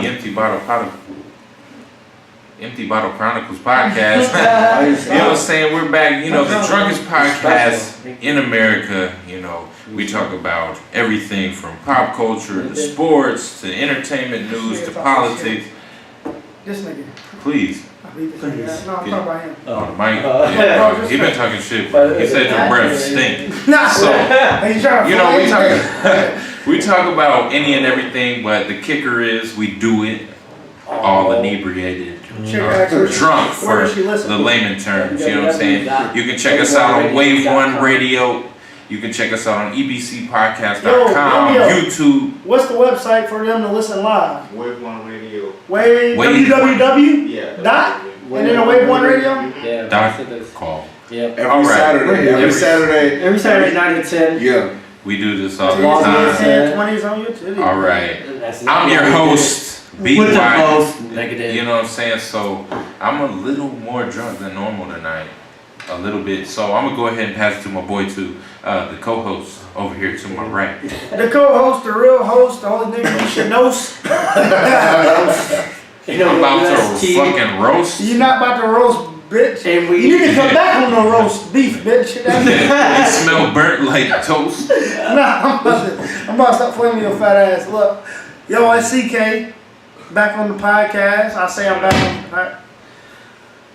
the Empty Bottle Chronicles podcast. You know what I'm saying? We're back, the drunkest podcast in America. We talk about everything from pop culture to sports to entertainment news to politics. This nigga. Please. No, I'm talking about him. On the mic. Yeah, he been talking shit. He said your breath stink. So, we talk about any and everything, but the kicker is we do it all inebriated. Drunk for the layman terms, you know what I'm saying? You can check us out on Wave 1 Radio. You can check us out on ebcpodcast.com, YouTube. What's the website for them to listen live? Wave 1 Radio. www. Yeah. Dot? And then a Wave 1 Radio? Yeah. .com. Yep. Every Saturday 9 to 10. Yeah. We do this all the time. time. 20s on YouTube. All right. I'm your host, B.Y. Negative. You know what I'm saying? So I'm a little more drunk than normal tonight. A little bit. So I'm going to go ahead and pass it to my boy, the co-host over here to my right. The co-host, the real host, the only nigga you should know. I'm about to fucking roast. You're not about to roast, bitch. And you need to come back on the roast beef, bitch. It smell burnt like toast. Nah, I'm about to stop flaming your fat ass. Look, yo, it's CK, back on the podcast. I say I'm back on the podcast.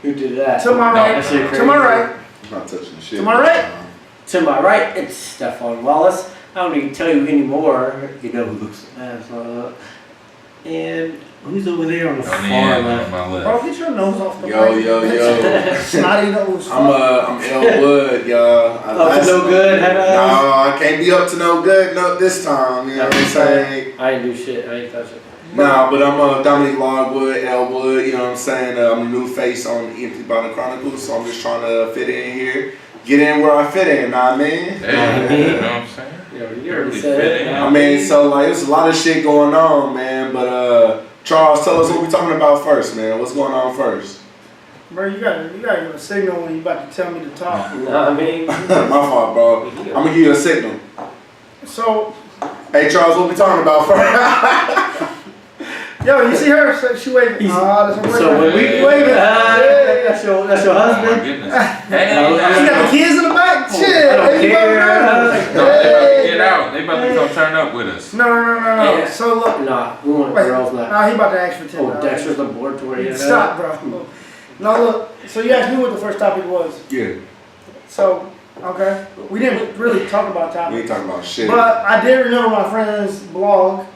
Who did that? To my right. To my right. I'm not touching shit. To my right. To my right, it's Stephon Wallace. I don't need to tell you anymore. You know who looks and who's over there on the far left? Bro, get your nose off the Yo. Snotty nose. I'm L Wood, y'all. Up to no good? No, I can't be up to no good this time. You know what I'm saying? I ain't do shit. I ain't touch it. Nah, but I'm Dominic Logwood, L Wood, you know what I'm saying? I'm a new face on the Empty Bottle Chronicles, so I'm just trying to fit in here. Get in where I fit in, nah, man. Hey, you know what I'm saying? You already said it. I mean, so like, there's a lot of shit going on, man, but Charles, tell us what we talking about first, man. What's going on first? Bro, you gotta give a signal when you about to tell me to talk. My fault, bro. I'm gonna give you a signal. So, hey, Charles, what we talking about first? Yo, you see her? She waving. So when we waving. That's your husband. Oh my goodness. Hey, you got the kids in the back. Shit. I don't care. Get out. They about to come turn up with us. No. Yeah. So look. Nah, we want girls now. Nah, he about to ask for 10. Oh, Dexter's on board to where you Stop, bro. No, look. So you asked me what the first topic was. Yeah. So, okay. We didn't really talk about topics. We ain't talking about shit. But I did remember my friend's blog.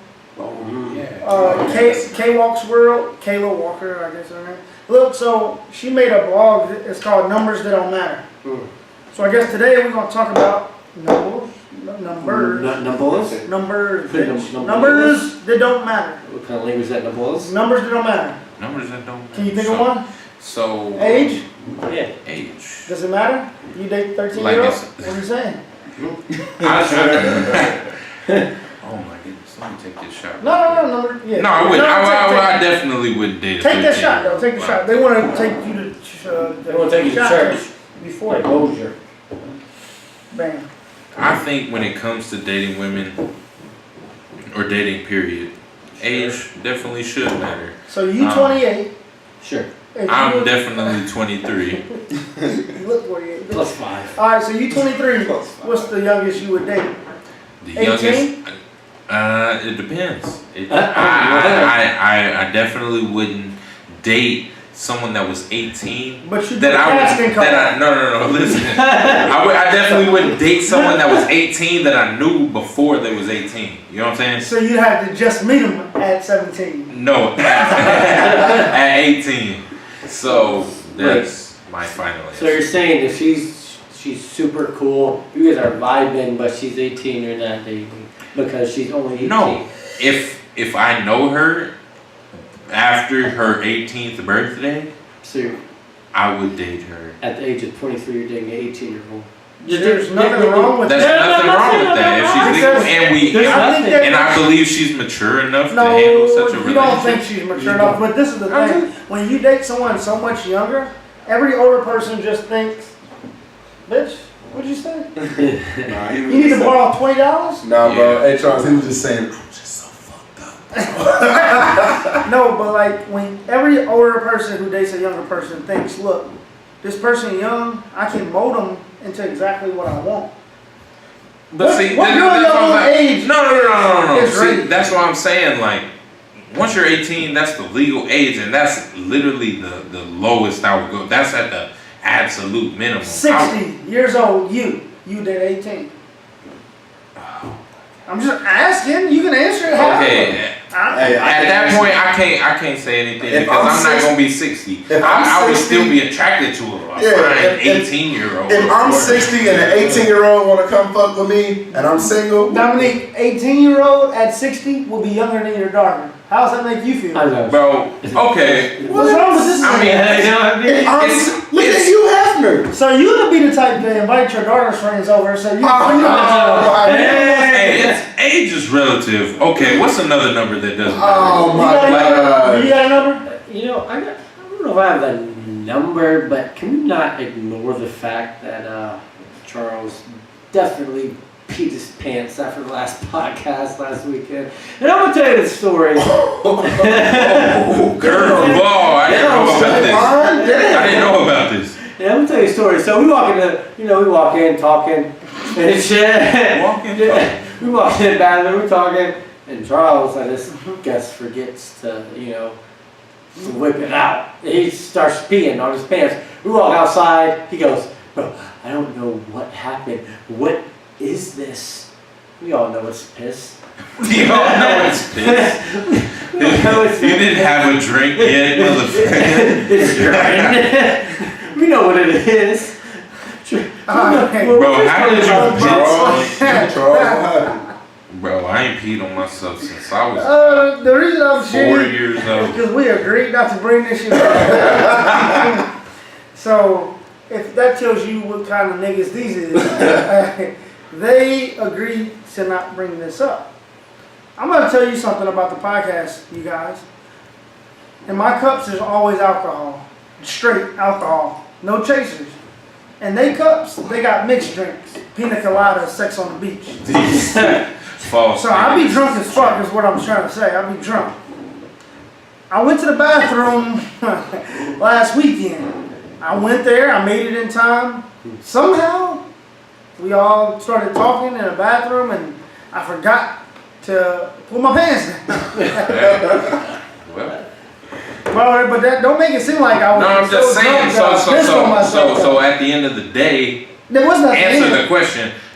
K-Walk's World, Kayla Walker, I guess her name. Look, so she made a blog. It's called Numbers That Don't Matter. So I guess today we're gonna talk about numbers. Numbers that don't matter. What kind of language is that? Numbers? Numbers that don't matter. Numbers that don't matter. Can you think of one? So age? Yeah. Age. Does it matter? You date 13-year-olds? What are you saying? Oh my goodness, let me take this shot. No. Yeah. No, I would. I definitely wouldn't date a Take that 13-year-old. shot, though. Take the shot. They want to take you to They want to take you to church. Before like Mosier. Bam. I think when it comes to dating women, or dating period, age definitely should matter. So you 28. Sure. I'm definitely 23. You look 48. Plus 5. All right, so you 23. What's the youngest you would date? The 18? youngest. It depends. I definitely wouldn't date someone that was 18. But you did a casting call. No. Listen, I definitely wouldn't date someone that was 18 that I knew before they was 18. You know what I'm saying? So you had to just meet them at 17. No, at 18. So that's my final answer. So you're saying if she's super cool, you guys are vibing, but she's 18, you're not dating because she's only 18. No, if I know her after her 18th birthday, so I would date her. At the age of 23, you're dating an 18-year-old. There's nothing wrong with that. There's nothing wrong with that. If she's legal and I believe she's mature enough to handle such a relationship. You don't think she's mature enough, but this is the thing. When you date someone so much younger, every older person just thinks, bitch, what'd you say? Nah, you need to borrow $20? Nah, bro. Hey, Charles, he was just saying, I'm just so fucked up. No, but like when every older person who dates a younger person thinks, look, this person young, I can mold them into exactly what I want. But see, what girl your own age? No. See, that's what I'm saying. Like, once you're 18, that's the legal age, and that's literally the lowest I would go. That's at the absolute minimum. 60 years old, you did 18. I'm just asking. You can answer it. Okay. At that point, I can't say anything because I'm not gonna be 60. I would still be attracted to a fine 18-year-old. If I'm 60 and an 18-year-old want to come fuck with me and I'm single, Dominique, 18-year-old at 60 will be younger than your daughter. How does that make you feel? Bro, okay. What's wrong with this? I mean, look at you, Hefner. So you would be the type to invite your daughter's friends over, so you. Hey, age is relative. Okay, what's another number that doesn't? Oh my God. You got a number? You know, I don't know if I have a number, but can we not ignore the fact that Charles definitely peed his pants after the last podcast last weekend? And I'm gonna tell you the story. Oh, curveball! I didn't know about this. I didn't know about this. Yeah, I'm gonna tell you a story. So we walk in talking and shit. We walk in the bathroom, we're talking, and Charles, I just guess, forgets to, to whip it out. He starts peeing on his pants. We walk outside, he goes, bro, I don't know what happened. What is this? We all know it's piss. You all know it's piss. You didn't have a drink yet, motherfucker. It's drink. We know what it is. Bro, how did you Charles, Bro, I ain't peed on myself since I was the reason I'm 4 years is old. because we agreed not to bring this shit up. So, if that tells you what kind of niggas these is, they agreed to not bring this up. I'm going to tell you something about the podcast, you guys. In my cups, there's always alcohol. Straight alcohol. No chasers. And they cups, they got mixed drinks. Pina colada, sex on the beach. False. So I be drunk as fuck is what I'm trying to say. I be drunk. I went to the bathroom last weekend. I went there, I made it in time. Somehow, we all started talking in the bathroom and I forgot to pull my pants down. Well. But that don't make it seem like I was. No, I'm just saying. So So at the end of the day, there was nothing.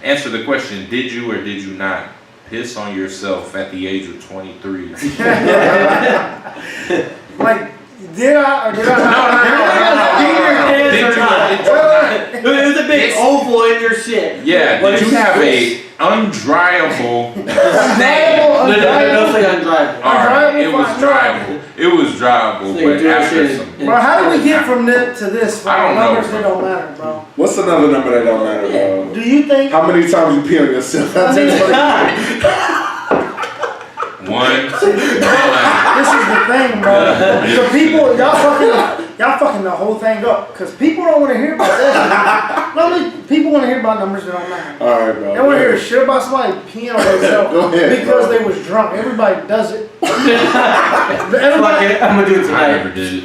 Answer the question. Did you or did you not piss on yourself at the age of 23? Like, did I or did I not? No. It was a big oval in your shit. Yeah. Did you have a undryable stain? Don't say undryable. Alright, it was dryable. It was dryable, So but after some. Bro, how did we get from this to this? I don't know, Numbers bro. that don't matter, bro. what's another number that don't matter, bro? Do you think? How many times you pee on yourself? One. This is the thing, bro. So people, y'all fucking the whole thing up, because people don't want to hear about that. No, people want to hear about numbers that don't matter. All right, bro. They want to hear shit about somebody peeing on themselves because they was drunk. Everybody does it. Everybody, I'm gonna do it I tonight. never did it.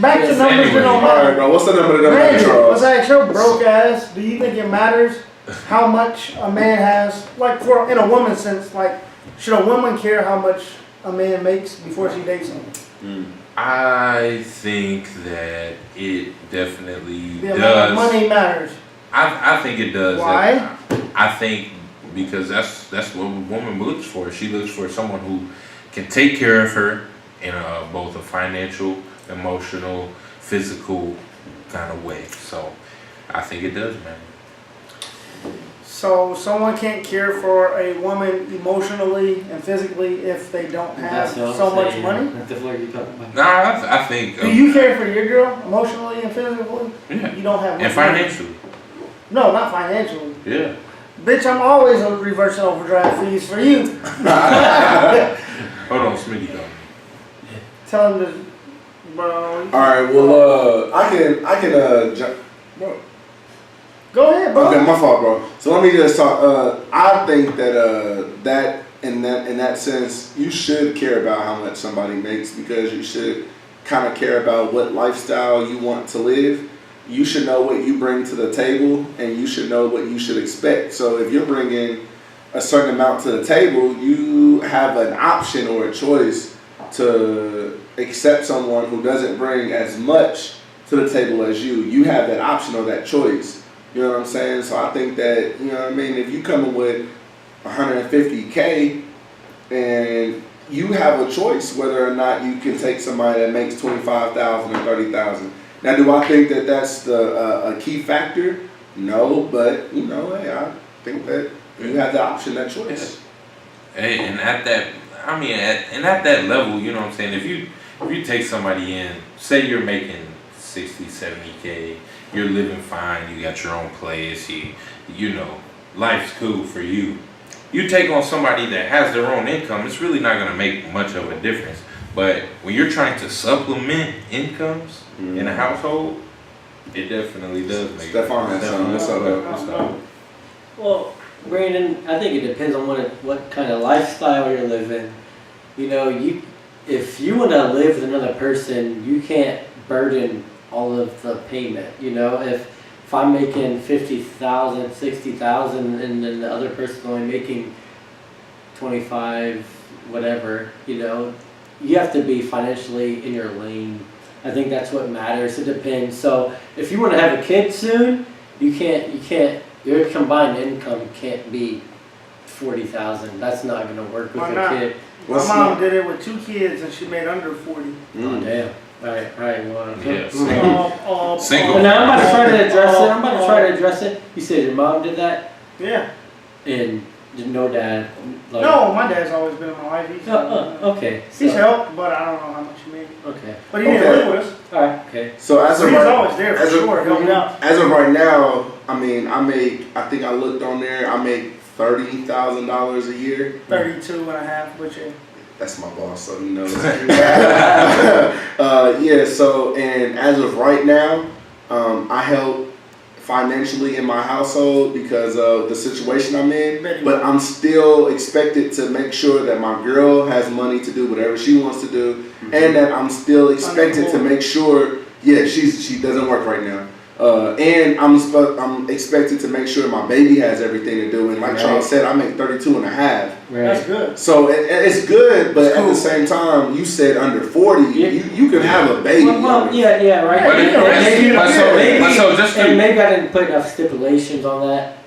back to numbers that don't All matter. right, bro. What's the number that don't matter, Randy, Charles? let's ask your broke ass. Do you think it matters how much a man has, like in a woman's sense, like should a woman care how much a man makes before she dates him? I think that it definitely The amount does. of money matters. I think it does. Why? I think because that's what a woman looks for. She looks for someone who can take care of her in both a financial, emotional, physical kind of way. So I think it does, man. So someone can't care for a woman emotionally and physically if they don't have so much money? What the fuck are you talking about? Nah, I think. Do you care for your girl emotionally and physically? Yeah. You don't have And much financially. money. No, not financially. Yeah. Bitch, I'm always reversing overdrive fees for you. Hold on, Smitty though. Tell him to, bro. All right, well, I can, bro. Go ahead, bro. Okay, my fault, bro. So let me just talk. I think that that in that sense, you should care about how much somebody makes, because you should kind of care about what lifestyle you want to live. You should know what you bring to the table, and you should know what you should expect. So if you're bringing a certain amount to the table, you have an option or a choice to accept someone who doesn't bring as much to the table as you. You have that option or that choice. You know what I'm saying? So I think that, you know what I mean, if you come in with $150K and you have a choice whether or not you can take somebody that makes $25,000 or $30,000. Now, do I think that that's a key factor? No, but you know, hey, I think that you have the option, that choice. Hey, and at that level, you know what I'm saying, if you take somebody in, say you're making 60, 70K, you're living fine, you got your own place, you know, life's cool for you. You take on somebody that has their own income, it's really not gonna make much of a difference. But when you're trying to supplement incomes in a household, it definitely does make Stefan, Well, Brandon, I think it depends on what kind of lifestyle you're living. You know, if you want to live with another person, you can't burden all of the payment. You know, if I'm making $50,000, $60,000, and then the other person's only making 25, whatever, you know, you have to be financially in your lane. I think that's what matters. It depends. So if you want to have a kid soon, you can't. Your combined income can't be 40,000. That's not going to work with a kid. My mom did it with 2 kids and she made under 40. Oh damn! All right. Well, yeah, single. But now I'm about to try to address it. You said your mom did that, Yeah. and no dad. Like, No, my dad's always been in my life. Okay. He's helped, but I don't know how much he made. Okay. But he didn't live with us. All right. Okay. So as So of he's right, always there for sure, helping out. as of right now, I mean, I think I looked on there, I make $30,000 a year. 32.5, which is. That's my boss, so you know. Yeah, so, and as of right now, I help financially in my household because of the situation I'm in, but I'm still expected to make sure that my girl has money to do whatever she wants to do, and that I'm still expected to make sure, she doesn't work right now. And I'm expected to make sure my baby has everything to do. And like Charles said, I make 32.5. Right. That's good. So it's good, but at the same time, you said under 40, you can have a baby. Well, yeah, right. Maybe I didn't put enough stipulations on that.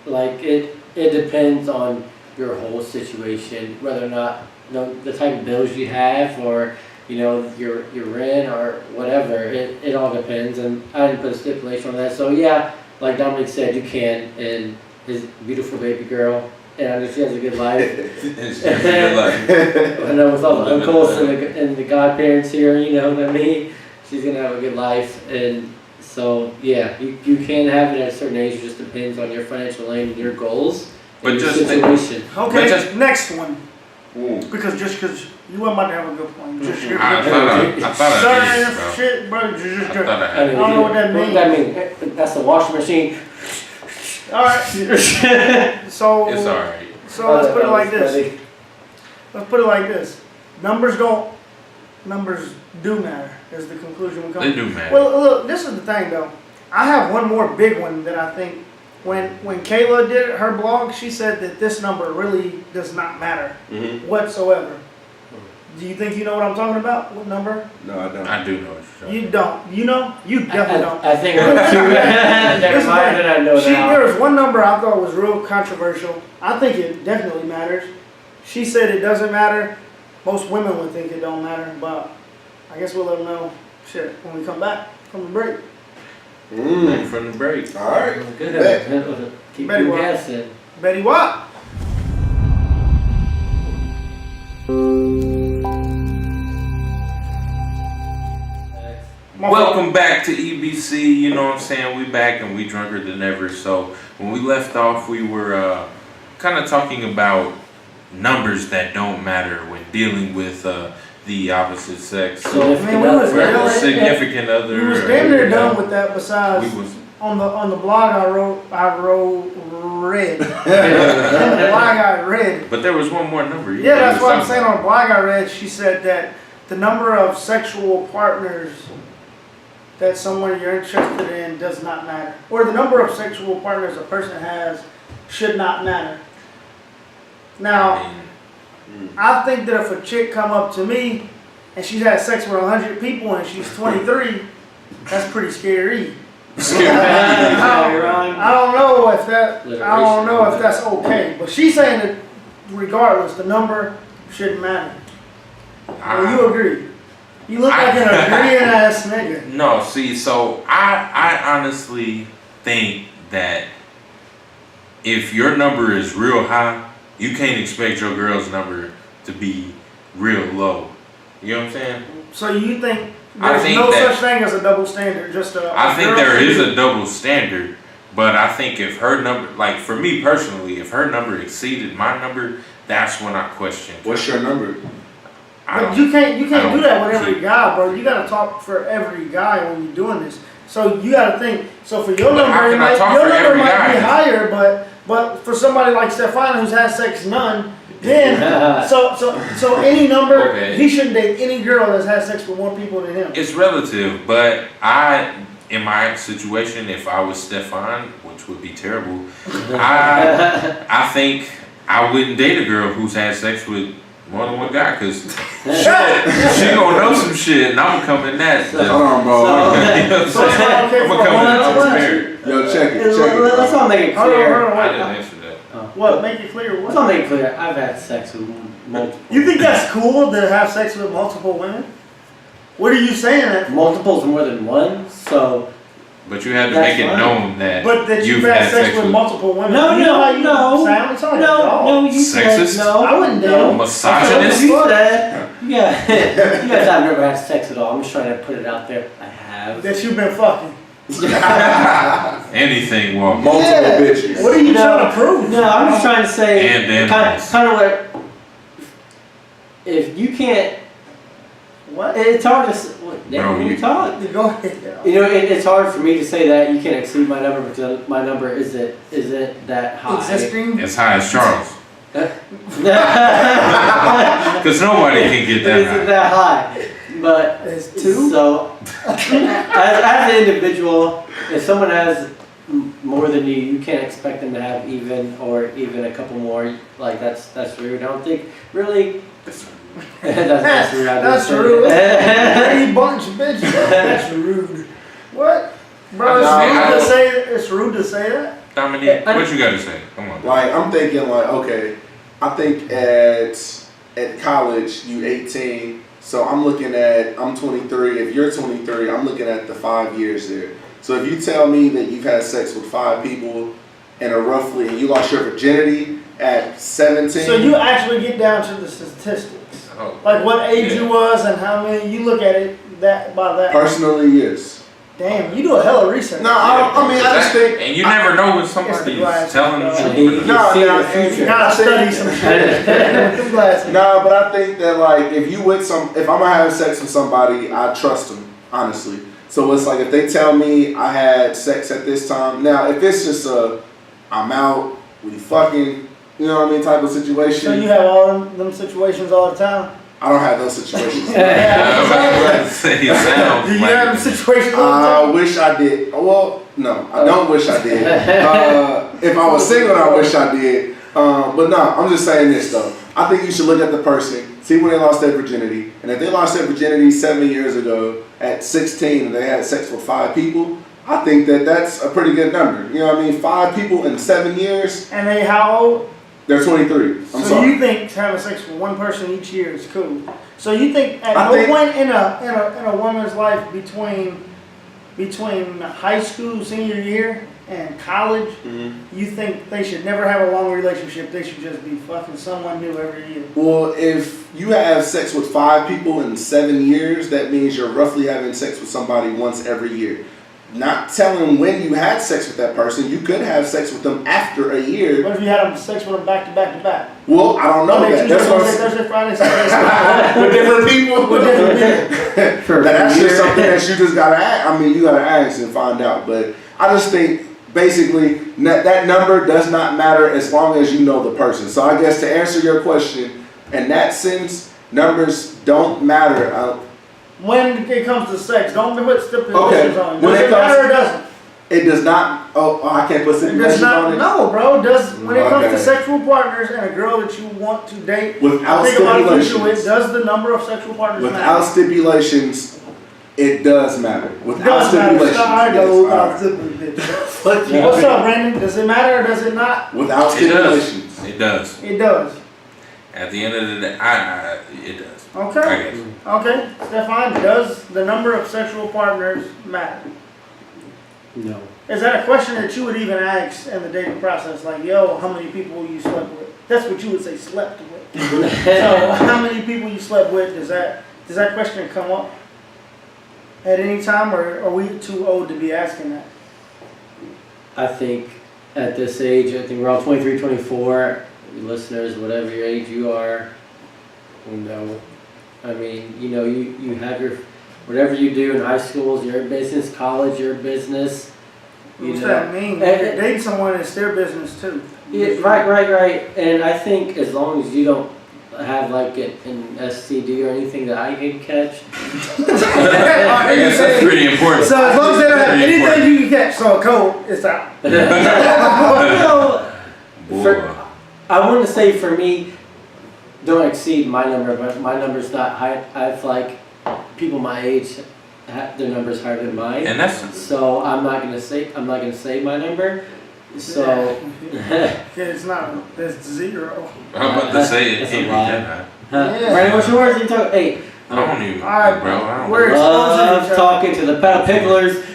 Like it depends on your whole situation, whether or not the type of bills you have, or your rent or whatever. It all depends, and I didn't put a stipulation on that. So yeah, like Dominic said, you can, and his beautiful baby girl, and I know she has a good life. I know with all the uncles and the godparents here, you know what I mean? She's gonna have a good life, and so yeah, you can have it at a certain age. It just depends on your financial lane and your goals, but and your just situation. Okay, next one. Because you weren't about to have a good point. Just I thought I did, bro. Shit, bro. I don't know what that means. What does that mean? That's a washing machine. Alright. So It's alright. So let's put it like this. Let's put it like this. Numbers do matter, is the conclusion we come to. They do matter. Well, look, this is the thing though. I have one more big one that I think when Kayla did her blog, she said that this number really does not matter whatsoever. Do you think you know what I'm talking about? What number? No, I don't. I do know what you're talking You don't. You know? You definitely don't. I think never mind that I know now. There was one number I thought was real controversial. I think it definitely matters. She said it doesn't matter. Most women would think it don't matter, but I guess we'll let them know shit when we come back from the break. Back from the break. All right. Good. Keep Betty your gas in. Betty what? Welcome back to EBC. You know what I'm saying? We back and we drunker than ever. So when we left off, we were kind of talking about numbers that don't matter when dealing with the opposite sex. Significant other. Significant other. We was damn near done with that. Besides, on the blog I read. On the blog I read. But there was one more number. Yeah, that's what I'm saying. On the blog I read, she said that the number of sexual partners that someone you're interested in does not matter, or the number of sexual partners a person has should not matter. Now, I think that if a chick come up to me and she's had sex with 100 people and she's 23, that's pretty scary. I don't know if that's okay, but she's saying that regardless, the number shouldn't matter. Well, you agree? You look like an agreeing ass nigga. No, see, so I honestly think that if your number is real high, you can't expect your girl's number to be real low. You know what I'm saying? So you think there's no such thing as a double standard? I think there is a double standard, but I think if her number, like for me personally, if her number exceeded my number, that's when I question. What's your number? But you can't do that with every guy, bro. You gotta talk for every guy when you're doing this. So you gotta think. So for your number, your number might be higher, but for somebody like Stefano who's had sex none, then so any number, he shouldn't date any girl that's had sex with more people than him. It's relative, but in my situation, if I was Stefan, which would be terrible, I think I wouldn't date a girl who's had sex with more than one guy, because she gonna know some shit, and I'm gonna come in that. Hold on, bro. I'm gonna come in transparent. Yo, check it. Let's all make it clear. I didn't answer that. What? Make it clear. What? Let's all make it clear. I've had sex with multiple. You think that's cool to have sex with multiple women? What are you saying? That multiples more than one, so. But you had to make it known that. But that you've had sex with multiple women. No. You sexist. No, I wouldn't do it. Misogynist. You guys have never had sex at all. I'm just trying to put it out there. I have. That you've been fucking. Anything, well, multiple bitches. What are you trying to prove? No, I'm just trying to say. And kind of what. If you can't. What? It's hard to. Bro, you talk. Go ahead. You know, it's hard for me to say that you can't exceed my number because my number isn't that high. Existing. As high as Charles. Because nobody can get that high. Isn't that high? But it's 2. So, as an individual, if someone has more than you can't expect them to have even a couple more. Like that's rude. I don't think really. That's rude. That's rude. Any bunch of bitches. That's rude. What? Bro, it's rude to say that? Dominique, what you got to say? Come on. Like, I'm thinking like, okay, I think at college, you 18, so I'm 23. If you're 23, I'm looking at the 5 years there. So if you tell me that you've had sex with 5 people and you lost your virginity at 17. So you actually get down to the statistics. Oh, like what age you was and how many, you look at it by that. Personally, yes. Damn, you do a hell of research. No, I just think. And you never know when somebody's telling the truth. You gotta study some shit. No, but I think that like if I'm gonna have sex with somebody, I trust them, honestly. So it's like if they tell me I had sex at this time. Now, if it's just I'm out, we fucking, you know what I mean, type of situation. So you have all them situations all the time? I don't have those situations. Do you have them situations all the time? I wish I did. Well, no, I don't wish I did. If I was single, I wish I did. But no, I'm just saying this though. I think you should look at the person, see when they lost their virginity, and if they lost their virginity 7 years ago at 16 and they had sex with 5 people, I think that's a pretty good number. You know what I mean? 5 people in 7 years. And they how old? They're 23. So you think having sex with one person each year is cool? So you think at no point in a woman's life between high school senior year and college, you think they should never have a long relationship? They should just be fucking someone new every year. Well, if you have sex with 5 people in 7 years, that means you're roughly having sex with somebody once every year. Not telling when you had sex with that person, you could have sex with them after a year. What if you had sex with them back to back to back? Well, I don't know that. That's what Thursday, Friday, Saturday, with different people. With different people. That's just something that you just gotta ask. I mean, you gotta ask and find out. But I just think basically that number does not matter as long as you know the person. So I guess to answer your question, in that sense, numbers don't matter. When it comes to sex, don't put stipulations on it. When Does it matter or doesn't? It does not. Oh, I can't put stipulations on it. No, bro. When it comes to sexual partners and a girl that you want to date, Without think about the future with, stipulations. does the number of sexual partners Without matter? stipulations, it does matter. Without Does matter. stipulations, I go yes, without alright. stipulations. Yeah. What's up, Brandon? Does it matter or does it not? Without It does. stipulations. It does. It does. At the end of the day, it does. Okay. I guess. Okay. Stefan, does the number of sexual partners matter? No. Is that a question that you would even ask in the dating process? Like, yo, how many people you slept with? That's what you would say, slept with. So, how many people you slept with? Does that question come up at any time, or are we too old to be asking that? I think at this age, I think we're all 23, 24, listeners, whatever your age you are, you know, I mean, you know, you have your, whatever you do in high school is your business, college, your business. What's that mean? Date someone, it's their business too. Yeah, right. And I think as long as you don't have like an STD or anything that I can catch. I guess that's pretty important. So as long as they don't have anything you can catch, so a cold, it's out. I want to say for me, don't exceed my number, but my number's not high. I've like people my age, their number's higher than mine. And that's so I'm not gonna say my number. So it's not. It's 0. I'm about to say it. That's Can't a be lie. that. Brandon, what's yours? You talk. Hey, I don't even, Alright, bro. I don't we're love talking to the pedal picklers.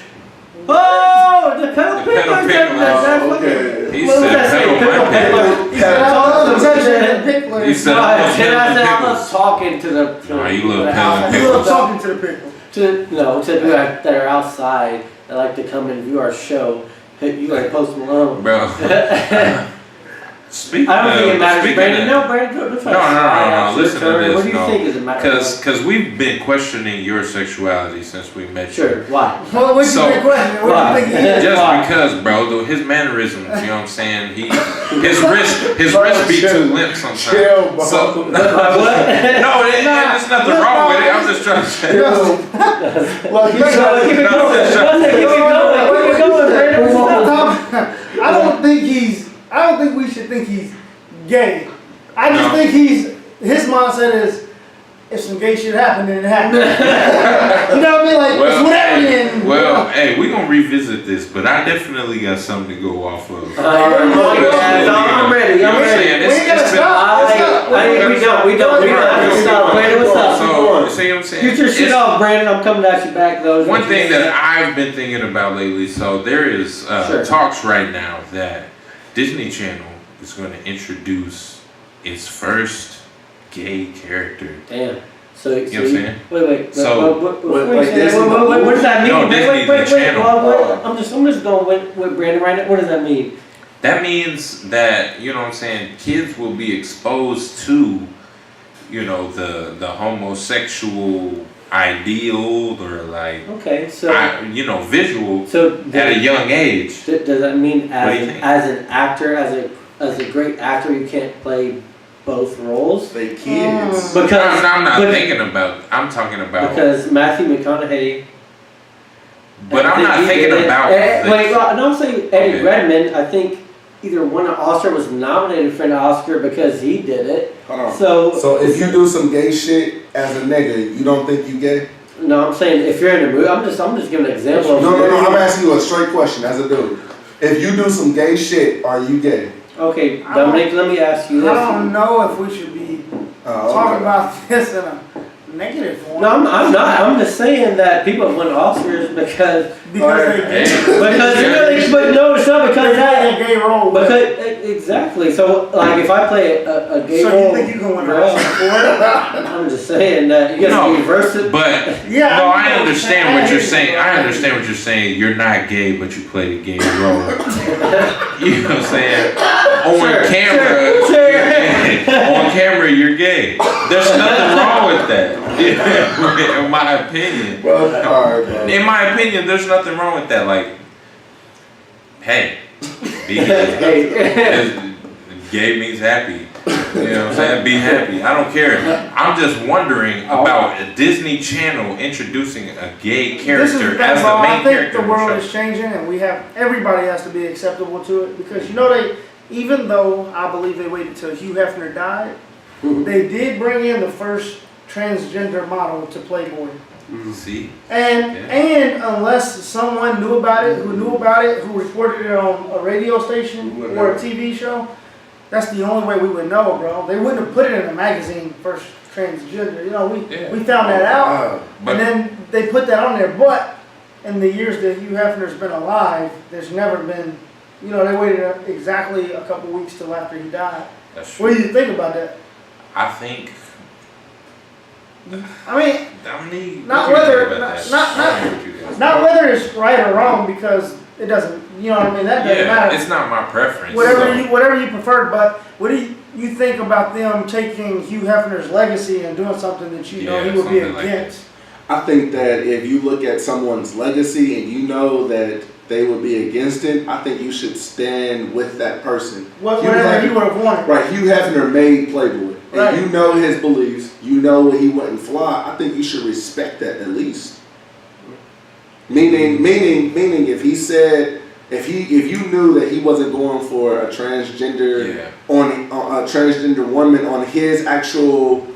Oh, the pedal The pedal picklers. picklers. Okay. He What was said that say? pedal Pedal my picklers. He said, I love touching the picklers. He said, I love And I said I pedal love talking to the. Oh, you love the pedal You love talking to the pickle. to people that are outside that like to come and view our show. You like Post Malone. Bro. Speaking I don't think it matters, speaking Brandon. of- No, Brandon. No. Listen to this. What do you think is the matter? Because we've been questioning your sexuality since we met you. Sure. Why? Well, what's So- your question? What do you think he is? Just Why? because, bro, his mannerisms, you know what I'm saying? His wrist be too limp sometimes. Chill, bro. So, What? no, there's nothing wrong with it. I'm just trying to say. Well, Keep it going. Keep it going, Brandon. Stop. I don't think we should think he's gay. I just No. think his mindset is, if some gay shit happened, then it happened. You know what I mean? Like, it's whatever then. Hey, we're gonna revisit this, but I definitely got something to go off of. I'm ready. We ain't gotta stop. We don't have to stop. Brandon, what's up? So, see what I'm saying? Get your shit It's- off, Brandon. I'm coming at you back, though. One thing that I've been thinking about lately, so there is Sure. talks right now that Disney Channel is going to introduce its first gay character. Damn. So you know what I'm saying? Wait. So- What does that mean? No, Disney, the channel. I'm just going with Brandon right now. What does that mean? That means that, you know what I'm saying, kids will be exposed to, you know, the homosexual ideal or like, Okay, so visual so at a young age. does that mean What do you think? as an actor, as a great actor, you can't play both roles? they kids. Because I'm not thinking about, I'm talking about, because Matthew McConaughey. but I'm not he thinking did it. about. Wait, no, I'm saying Eddie Okay. Redmayne. I think either won an Oscar, was nominated for an Oscar because he did it. Hold on. So if you do some gay shit as a nigga, you don't think you gay? no, I'm saying if you're in a movie, I'm just giving an example. No. I'm asking you a straight question as a dude. If you do some gay shit, are you gay? Okay, Dominic, let me ask you I this. don't know if we should be talking about this in a negative form. No, I'm not. I'm just saying that people have won Oscars because they but no, it's not because play a gay role. because exactly. So like if I play a gay So role, you think you can win an girl, Oscar for it? I'm just saying that you gotta be versatile. But Yeah, no, I I know understand what you're saying. I I understand what you're saying. You're not gay, but you play the gay role. You know what I'm saying? On camera, on camera, you're gay. There's nothing wrong with that. In my opinion. Bro, alright, bro. In my opinion, there's nothing wrong with that. Like, hey, be happy. Gay means happy. You know what I'm saying? Be happy. I don't care. I'm just wondering about a Disney Channel introducing a gay character as the main character. I think the world is changing, and everybody has to be acceptable to it, because even though I believe they waited till Hugh Hefner died, they did bring in the first transgender model to Playboy. See? And unless someone knew about it, who reported it on a radio station or a TV show, that's the only way we would know, bro. They wouldn't have put it in a magazine, first transgender. We found that out, and then they put that on there. But in the years that Hugh Hefner's been alive, there's never been, they waited exactly a couple weeks till after he died. That's true. What do you think about that? I think. Not whether it's right or wrong, because it doesn't. That doesn't matter. It's not my preference. Whatever you prefer, but what do you think about them taking Hugh Hefner's legacy and doing something that he would be against? I think that if you look at someone's legacy and you know that they would be against it, I think you should stand with that person. Whatever he would have wanted. Right, Hugh Hefner made Playboy. And right. You know his beliefs, you know he wouldn't fly. I think you should respect that at least. Meaning if he said, if you knew that he wasn't going for a transgender on a transgender woman on his actual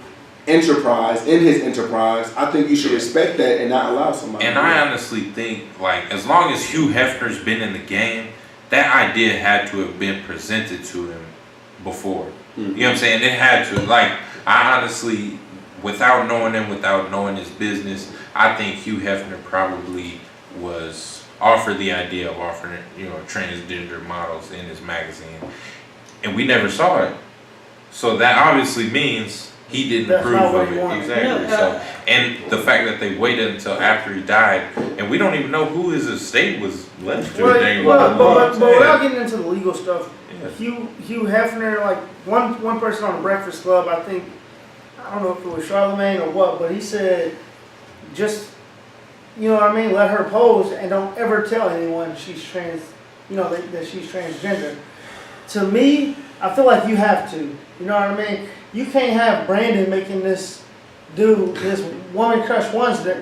enterprise, I think you should respect that and not allow somebody. And I honestly think, as long as Hugh Hefner's been in the game, that idea had to have been presented to him before. You know what I'm saying? It had to. I honestly, without knowing him, without knowing his business, I think Hugh Hefner probably was offered the idea of offering, transgender models in his magazine, and we never saw it. So that obviously means he didn't approve of it. Exactly. So, and the fact that they waited until after he died, and we don't even know who his estate was left to. But without getting into the legal stuff, Hugh Hefner, one person on the Breakfast Club, I don't know if it was Charlemagne or what, but he said, just, let her pose and don't ever tell anyone she's that she's transgender. To me, I feel like you have to. You know what I mean? You can't have Brandon making this woman crush Wednesday,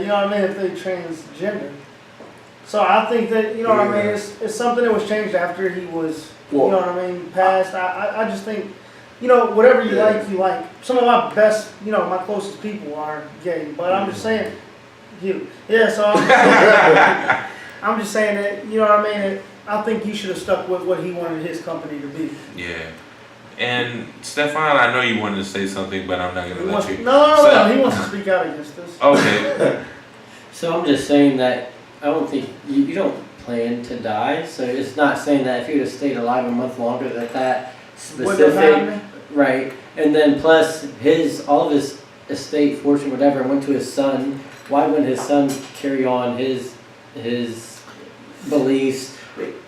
you know what I mean, if they transgender. So I think that, it's something that was changed after he was, passed. I just think, whatever you like, you like. Some of my best, my closest people are gay, but I'm just saying, so I'm just saying that, I think you should have stuck with what he wanted his company to be. Yeah. And Stefan, I know you wanted to say something, but I'm not going to let you. No, he wants to speak out against this. Okay. So I'm just saying that I don't think you don't plan to die. So it's not saying that if you would have stayed alive a month longer that specific, right? And then plus all of his estate, fortune, whatever, went to his son. Why wouldn't his son carry on his beliefs?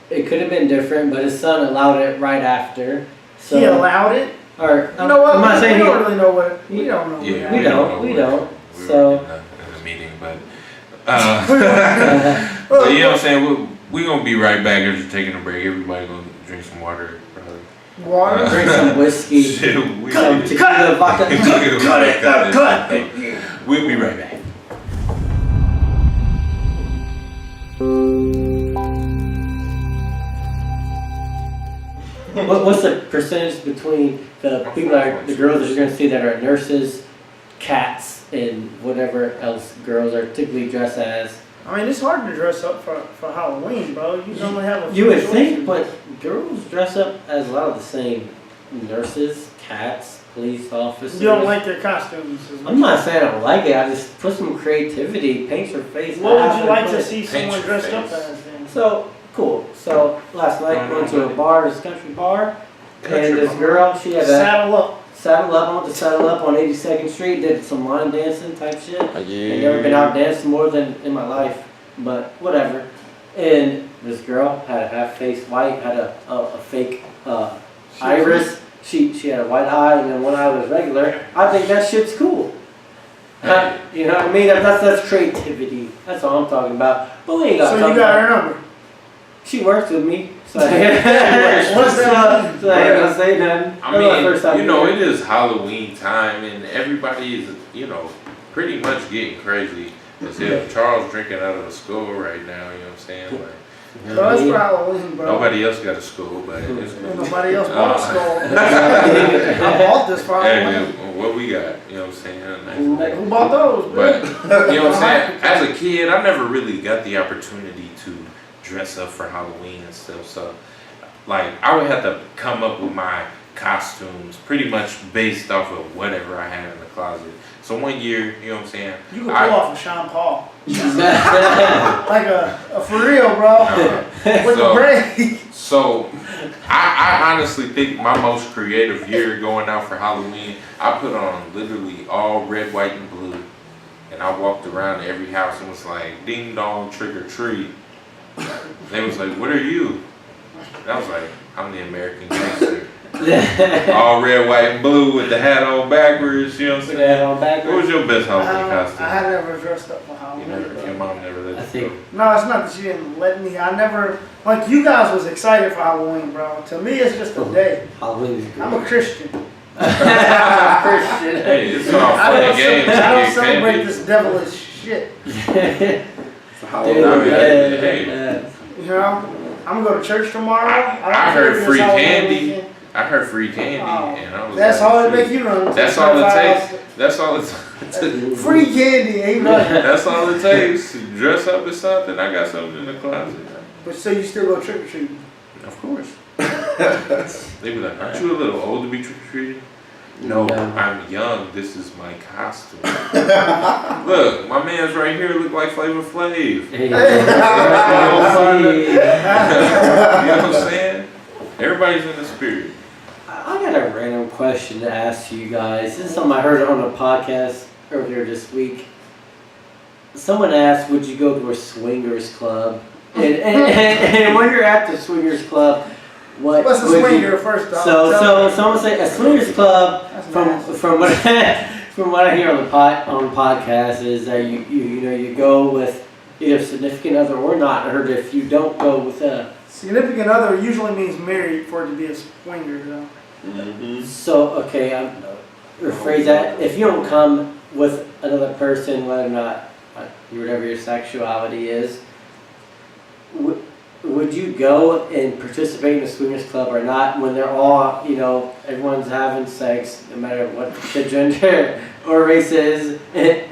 It could have been different, but his son allowed it right after. So, he allowed it? Or, you know what? I'm not saying we don't really know what. We don't know. Yeah, we don't. So in the meeting, but you know what I'm saying? We're gonna be right back after taking a break. Everybody gonna drink some water, probably. Water? Drink some whiskey. Some tequila, vodka. Cut it. We'll be right back. What's the percentage between the people the girls that you're going to see that are nurses, cats, and whatever else girls are typically dressed as? I mean, it's hard to dress up for Halloween, bro. You normally have a You would think, but girls dress up as a lot of the same. Nurses, cats, police officers. You don't like their costumes? I'm not saying I don't like it. I just put some creativity, paint your face. What would you like to see someone dressed up as then? So, cool. So, last night, went to a bar, this country bar, and this girl, she had a... Saddle up. I went to saddle up on 82nd Street, did some line dancing type shit. I've never been out dancing more than in my life, but whatever. And this girl had a half face white, had a fake iris. She had a white eye and then one eye was regular. I think that shit's cool. You know what I mean? That's creativity. That's all I'm talking about. But we ain't got. So you got her number. She works with me, so What's that? so I ain't gonna say nothing. I mean, you know, it is Halloween time, and everybody is, you know, pretty much getting crazy. As if Charles drinking out of a skull right now, you know what I'm saying? Like, So that's for Halloween, bro. nobody else got a skull, but it's cool. Nobody else bought a skull. I bought this for Halloween. Hey, what we got, you know what I'm saying? Like, who bought those, But, bro? you know what I'm saying? As a kid, I never really got the opportunity to dress up for Halloween and stuff. So, like, I would have to come up with my costumes pretty much based off of whatever I had in the closet. So one year, you know what I'm saying? You could pull off a Sean Paul. Like a for real, bro. With the braid. So, I honestly think my most creative year going out for Halloween, I put on literally all red, white, and blue. And I walked around every house and was like, ding dong, trick or treat. They was like, what are you? And I was like, I'm the American gangster. All red, white, and blue with the hat on backwards, you know what I'm saying? With the hat on backwards. What was your best Halloween costume? I had never dressed up for Halloween. Your mom never let you go. No, it's not that she didn't let me. I never, like you guys was excited for Halloween, bro. To me, it's just a day. Halloween is good. I'm a Christian. Christian. Hey, it's all fun and games. I don't You celebrate can't this devilish shit. Hey. You know, I'm gonna go to church tomorrow. I heard free candy. I heard free candy, and I was that's like, all it make you run. That's all it takes. That's all it takes. Free candy, ain't nothing. That's all it takes. Dress up as something. I got something in the closet. But so you still go trick or treating? Of course. They be like, aren't you a little old to be trick or treating? No, I'm young. This is my costume. Look, my man's right here look like Flavor Flav. Hey. You know what I'm saying? Everybody's in the spirit. I got a random question to ask you guys. This is something I heard on a podcast earlier this week. Someone asked, would you go to a swingers club? And when you're at the swingers club, what's the swinger first off? So someone say a swingers club from what from what I hear on the podcast is that you go with either significant other or not. I heard if you don't go with a significant other usually means married for it to be a swinger, though. Mm-hmm. So okay, I'm rephrase that. If you don't come with another person, whether or not whatever your sexuality is, would you go and participate in a swingers club or not when they're all, everyone's having sex, no matter what the gender or race is?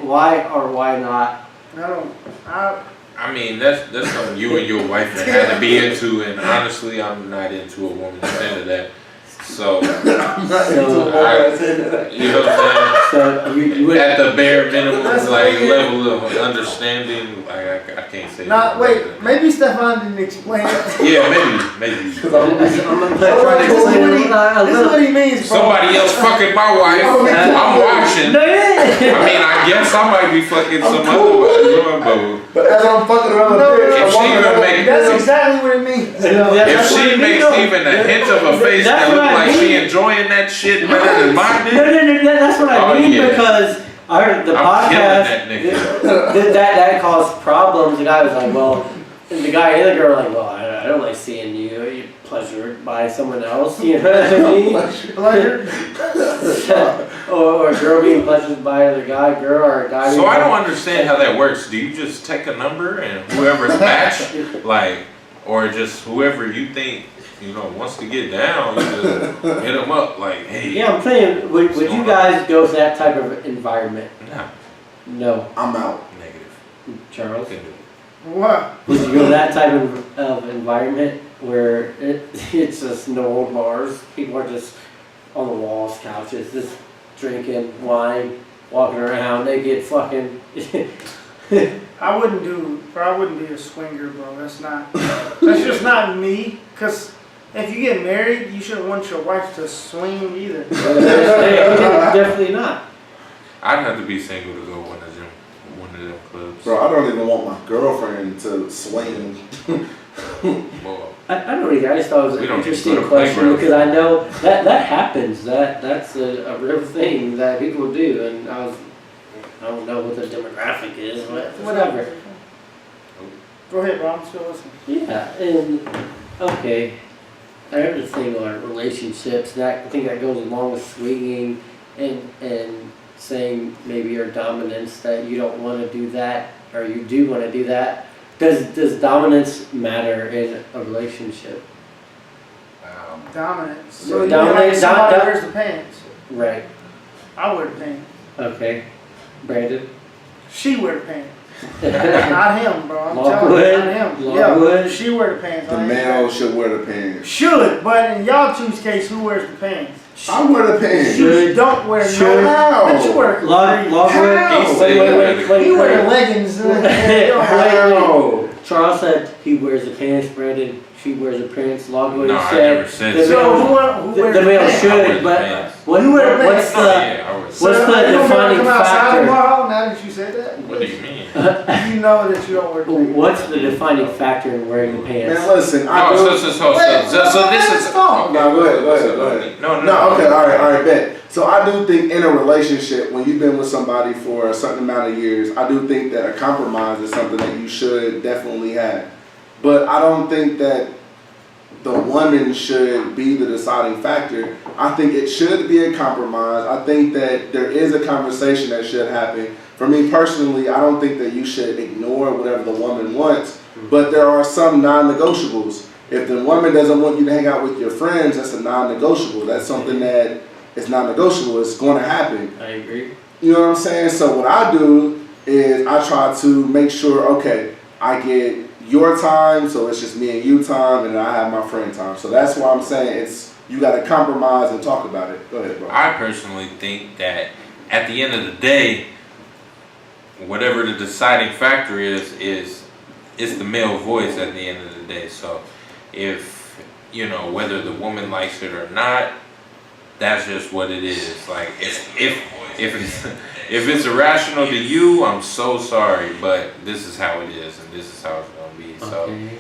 Why or why not? I mean, that's something you and your wife had to be into, and honestly, I'm not into a woman that's into that. So, you know what I'm saying? So you would, at the bare minimum, like level of understanding, like I can't say. Wait, maybe Stefan didn't explain it. Yeah, maybe. This is what he means, bro. Somebody else fucking my wife. I'm watching. I mean, I guess I might be fucking some other. But as I'm fucking around the bitch, that's exactly what it means. If she makes even a hint of a face that looks like she enjoying that shit better than mine did. No, that's what I mean because I heard the podcast that caused problems. The guy was like, well, and the guy and the girl were like, well, I don't like seeing you. You're pleasured by someone else. You know what I mean? Pleasure. Oh, or a girl being pleasured by a girl or a guy. So I don't understand how that works. Do you just take a number and whoever's matched, or just whoever you think wants to get down, you just hit them up like, hey. Yeah, I'm saying, would you guys go to that type of environment? No. I'm out. Negative. Charles? What? Would you go to that type of environment where it's just no old bars? People are just on the walls, couches, just drinking wine, walking around, they get fucking. I wouldn't be a swinger, bro. That's just not me. Cause if you get married, you shouldn't want your wife to swing either. Definitely not. I'd have to be single to go one of them clubs. Bro, I don't even want my girlfriend to swing. Well, I don't either. I just thought it was an interesting question because I know that happens. That's a real thing that people do, and I don't know what the demographic is, but whatever. Go ahead, bro. I'm still listening. Yeah, and okay, I heard the thing on relationships. That I think that goes along with swinging and saying maybe your dominance that you don't want to do that or you do want to do that. Does dominance matter in a relationship? Dominance. So Dominance, somebody wears the pants. Right. I wear the pants. Okay. Brandon. She wear the pants. Not him, bro. I'm Logwood? telling you, not him. Logwood? Yeah, she wear the pants. The male should wear the pants. Should, but in y'all two's case, who wears the pants? I wear the pants. You don't wear Should. no. But you wear Logwood. How? Wait. You wear leggings. How? Charles said he wears the pants. Brandon, she wears the pants. Logwood No, I said never said the so. male, who wears the male pants? I wear should, the but pants. what's You wear the what's pants. No, the yeah, I was. what's the you don't defining come outside factor? tomorrow, now that you said that? What do you mean? You know that you don't wear the pants. What's the defining factor in wearing the pants? Man, listen. I No, do. so this is. No, go ahead. No. Okay, all right, bet. So I do think in a relationship, when you've been with somebody for a certain amount of years, I do think that a compromise is something that you should definitely have. But I don't think that the woman should be the deciding factor. I think it should be a compromise. I think that there is a conversation that should happen. For me personally, I don't think that you should ignore whatever the woman wants, but there are some non-negotiables. If the woman doesn't want you to hang out with your friends, that's a non-negotiable. That's something that is non-negotiable. It's going to happen. I agree. You know what I'm saying? So what I do is I try to make sure, okay, I get your time, so it's just me and you time, and I have my friend time. So that's why I'm saying you got to compromise and talk about it. Go ahead, bro. I personally think that at the end of the day, whatever the deciding factor is it's the male voice at the end of the day. So if, whether the woman likes it or not, that's just what it is. Like, if it's irrational to you, I'm so sorry, but this is how it is, and this is how it's gonna be. Okay.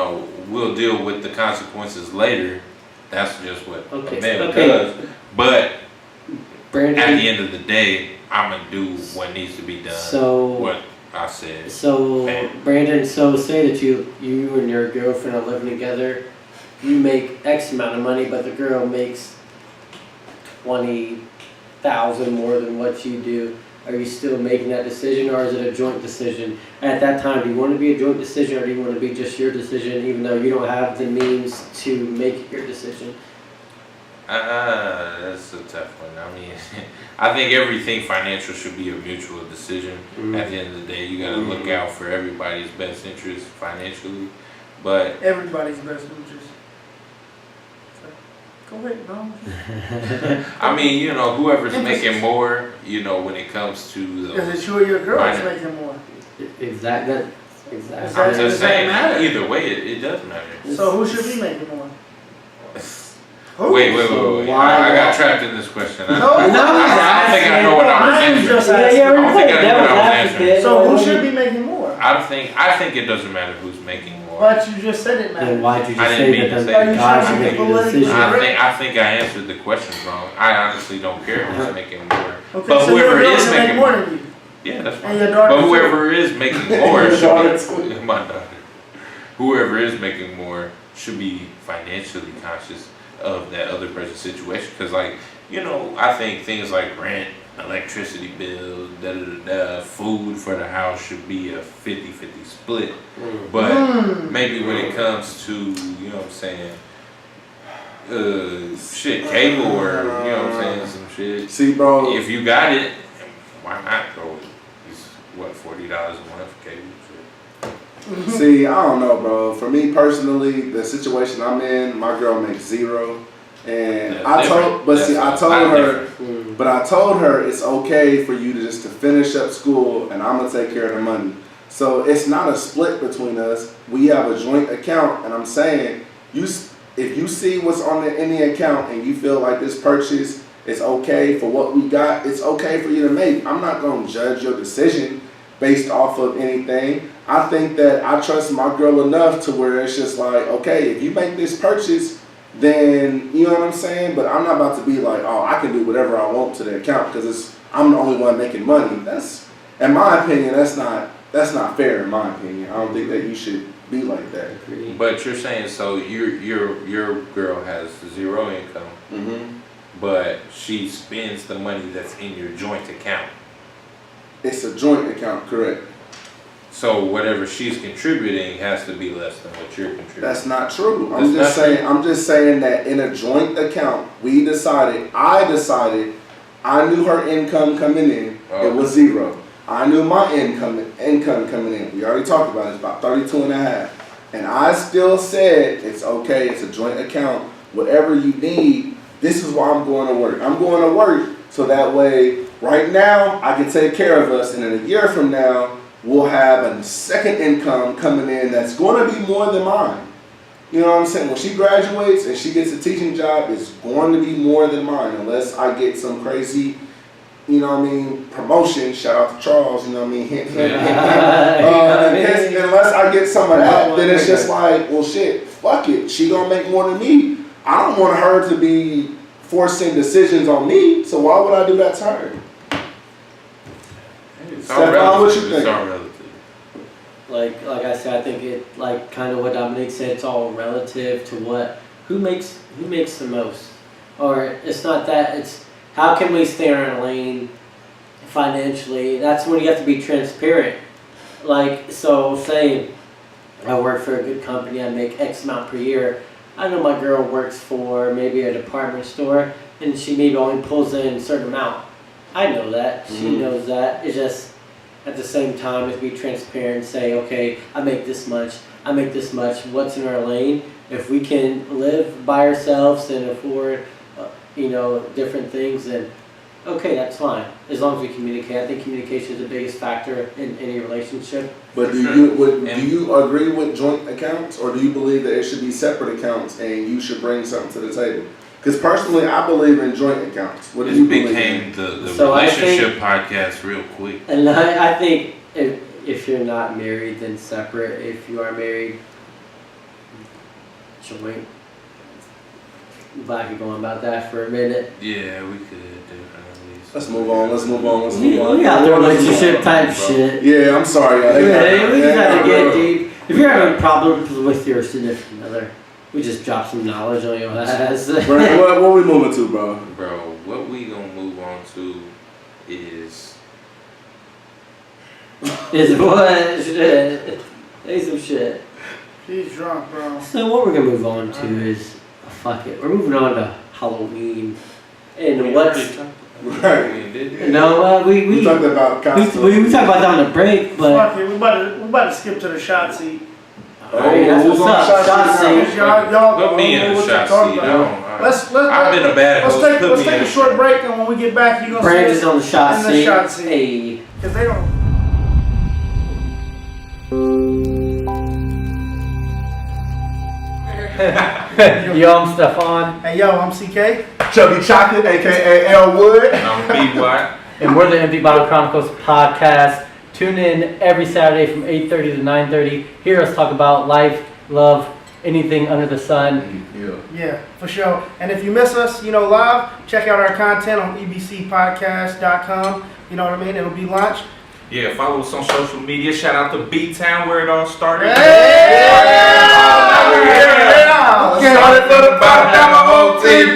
So, we'll deal with the consequences later. That's just what Okay. a man Okay. does. But Brandon, at the end of the day, I'm gonna do what needs to be done. So what I said. So Man. Brandon, so say that you and your girlfriend are living together. You make X amount of money, but the girl makes 20,000 more than what you do. Are you still making that decision, or is it a joint decision? At that time, do you want to be a joint decision, or do you want to be just your decision, even though you don't have the means to make your decision? That's a tough one. I mean, I think everything financial should be a mutual decision. Mm-hmm. At the end of the day, you got to look out for everybody's best interest financially. But Everybody's best interest. Go ahead, bro. I mean, whoever's Emphasis. making more, when it comes to Is the, it you or your girl that's Finance. making more? Exactly. Is I'm that- just does that saying, matter? either way, it does matter. So who should be making more? Who? Wait. So I why- got trapped in this question. I No, don't think I know what I was I'm answering. just Yeah, asking. yeah, I don't we're think I playing knew what devil's I was advocate. answering. So who should be making more? I think it doesn't matter who's making more. But you just said it Then matters. why'd you I just didn't say mean that to the say that. guys Are are you making trying the to be decision? I think I answered the question wrong. I honestly don't care who's making more. Okay, But so your whoever girl is should make making more than you. Yeah, that's And fine. your daughter But too. whoever is making more Your daughter should be, my daughter. Whoever is making more should be financially conscious of that other person's situation. Because, I think things like rent, electricity bills, food for the house should be a 50-50 split. But maybe when it comes to, what I'm saying, cable or, what I'm saying, some shit. See, bro. If you got it, why not go with $40 a month for cable? Shit. See, I don't know, bro. For me personally, the situation I'm in, my girl makes zero. And That's I different. told, but see, I That's told not her, different. but I told her it's okay for you to just to finish up school, and I'm gonna take care of the money. So it's not a split between us. We have a joint account, and I'm saying, if you see what's on in the account and you feel like this purchase is okay for what we got, it's okay for you to make. I'm not gonna judge your decision based off of anything. I think that I trust my girl enough to where it's just like, okay, if you make this purchase, then you know what I'm saying. But I'm not about to be like, oh, I can do whatever I want to the account because I'm the only one making money. That's, in my opinion, that's not That's not fair in my opinion. I don't think that you should be like that. But you're saying so your girl has 0 income, Mm-hmm. but she spends the money that's in your joint account. It's a joint account, correct? So whatever she's contributing has to be less than what you're contributing. That's not true. I'm just saying that in a joint account, I decided, I knew her income coming in, it was 0. I knew my income coming in. We already talked about it, it's about 32 and a half. And I still said, it's okay, it's a joint account. Whatever you need, this is why I'm going to work. I'm going to work so that way, right now, I can take care of us. And in a year from now, we'll have a second income coming in that's going to be more than mine. You know what I'm saying? When she graduates and she gets a teaching job, it's going to be more than mine unless I get some crazy, you know what I mean, promotion. Shout out to Charles, you know what I mean? Hint, hint, hint, hint. Unless I get some of that, then it's just like, well, shit, fuck it. She gonna make more than me. I don't want her to be forcing decisions on me, so why would I do that to her? It's all relative. It's all relative. Like I said, I think it, like kind of what Dominique said, it's all relative to who makes the most. Or it's not that, it's how can we stay in our lane financially. That's when you have to be transparent. Like, so say I work for a good company, I make X amount per year. I know my girl works for maybe a department store and she maybe only pulls in a certain amount. I know that, she knows that. It's just at the same time, if we be transparent and say, okay, I make this much, what's in our lane? If we can live by ourselves and afford, different things, then okay, that's fine. As long as we communicate. I think communication is the biggest factor in any relationship. But do you agree with joint accounts, or do you believe that it should be separate accounts and you should bring something to the table? Because personally, I believe in joint accounts. What do you believe? It became the relationship podcast real quick. And I think if you're not married, then separate. If you are married, joint. If I could go on about that for a minute. Yeah, we could definitely. Let's move on. We got the relationship type shit. Yeah, I'm sorry. We gotta get deep. If you're having problems with your significant other, we just drop some knowledge on your ass. Bro, what we moving to, bro? Bro, what we gonna move on to is what? Shit. Say some shit. He's drunk, bro. So what we're gonna move on to is, fuck it. We're moving on to Halloween. And what's... Right. No, we talked about costumes. We talked about that on the break, but... Fuck it, we about to skip to the shot seat. Alright, that's what's up. Shot seat. Y'all put me in the shot seat. I've been a bad host. Let's take a short break, and when we get back, you're gonna see Brandon's on the shot seat. Hey. Because they don't... Yo, I'm Stefan. Hey, yo, I'm CK. Chubby Chocolate, aka L Wood. And I'm B-White. And we're the Empty Bottle Chronicles podcast. Tune in every Saturday from 8:30 to 9:30. Hear us talk about life, love, anything under the sun. Yeah, for sure. And if you miss us, live, check out our content on ebcpodcast.com. You know what I mean? It'll be launched. Yeah, follow us on social media. Shout out to B-Town where it all started. Started for the bottom, now my whole team.